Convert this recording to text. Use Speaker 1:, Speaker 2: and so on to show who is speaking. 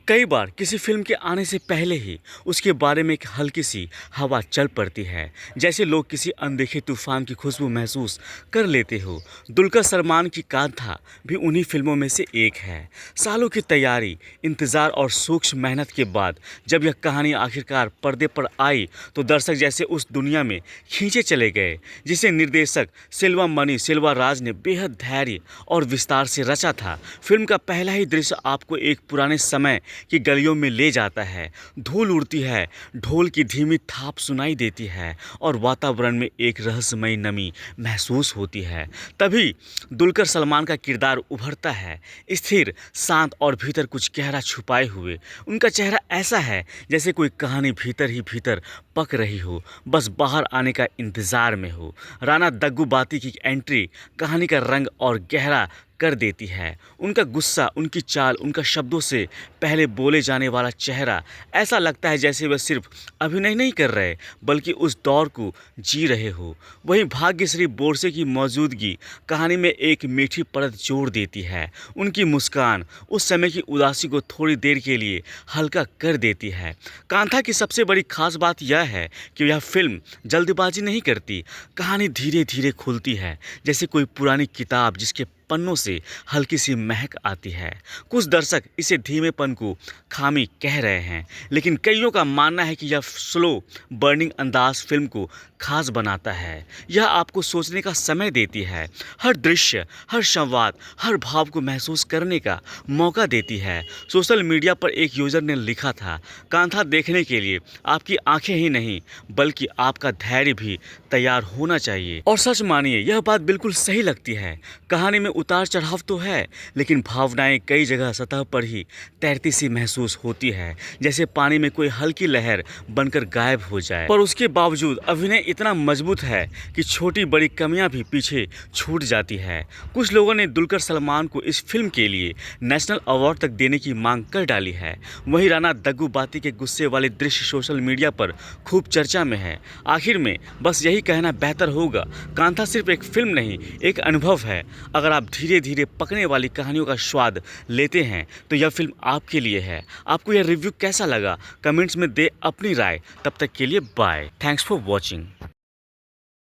Speaker 1: कई बार किसी फिल्म के आने से पहले ही उसके बारे में एक हल्की सी हवा चल पड़ती है, जैसे लोग किसी अनदेखे तूफान की खुशबू महसूस कर लेते हो। दुलकर सलमान की कांता भी उन्हीं फिल्मों में से एक है। सालों की तैयारी, इंतज़ार और सूक्ष्म मेहनत के बाद जब यह कहानी आखिरकार पर्दे पर आई तो दर्शक जैसे उस दुनिया में खींचे चले गए जिसे निर्देशक सेल्वमणि सेल्वराज ने बेहद धैर्य और विस्तार से रचा था। फिल्म का पहला ही दृश्य आपको एक पुराने समय की गलियों में ले जाता है। धूल उड़ती है, ढोल की धीमी थाप सुनाई देती है और वातावरण में एक रहस्यमयी नमी महसूस होती है। तभी दुलकर सलमान का किरदार उभरता है, स्थिर, शांत और भीतर कुछ गहरा छुपाए हुए। उनका चेहरा ऐसा है जैसे कोई कहानी भीतर ही भीतर पक रही हो, बस बाहर आने का इंतज़ार में हो। राणा दग्गुबाती की एंट्री कहानी का रंग और गहरा कर देती है। उनका गुस्सा, उनकी चाल, उनका शब्दों से पहले बोले जाने वाला चेहरा, ऐसा लगता है जैसे वह सिर्फ अभिनय नहीं कर रहे बल्कि उस दौर को जी रहे हो। वहीं भाग्यश्री बोरसे की मौजूदगी कहानी में एक मीठी परत जोड़ देती है। उनकी मुस्कान उस समय की उदासी को थोड़ी देर के लिए हल्का कर देती है। कांता की सबसे बड़ी खास बात यह है कि यह फिल्म जल्दबाजी नहीं करती। कहानी धीरे धीरे खुलती है, जैसे कोई पुरानी किताब जिसके पन्नों से हल्की सी महक आती है। कुछ दर्शक इसे धीमेपन को खामी कह रहे हैं, लेकिन कईयों का मानना है कि यह स्लो बर्निंग अंदाज फिल्म को खास बनाता है। यह आपको सोचने का समय देती है, हर दृश्य, हर संवाद, हर भाव को महसूस करने का मौका देती है। सोशल मीडिया पर एक यूजर ने लिखा था, कांता देखने के लिए आपकी आंखें ही नहीं बल्कि आपका धैर्य भी तैयार होना चाहिए। और सच मानिए, यह बात बिल्कुल सही लगती है। कहानी में उतार चढ़ाव तो है, लेकिन भावनाएं कई जगह सतह पर ही तैरती सी महसूस होती है, जैसे पानी में कोई हल्की लहर बनकर गायब हो जाए। पर उसके बावजूद अभिनय इतना मजबूत है कि छोटी बड़ी कमियां भी पीछे छूट जाती है। कुछ लोगों ने दुलकर सलमान को इस फिल्म के लिए नेशनल अवार्ड तक देने की मांग कर डाली है। वहीं राणा दग्गुबाती के गुस्से वाले दृश्य सोशल मीडिया पर खूब चर्चा में है। आखिर में बस यही कहना बेहतर होगा, कांता सिर्फ एक फिल्म नहीं, एक अनुभव है। अगर आप धीरे धीरे पकने वाली कहानियों का स्वाद लेते हैं तो यह फिल्म आपके लिए है। आपको यह रिव्यू कैसा लगा? कमेंट्स में दे अपनी राय। तब तक के लिए बाय। Thanks for watching.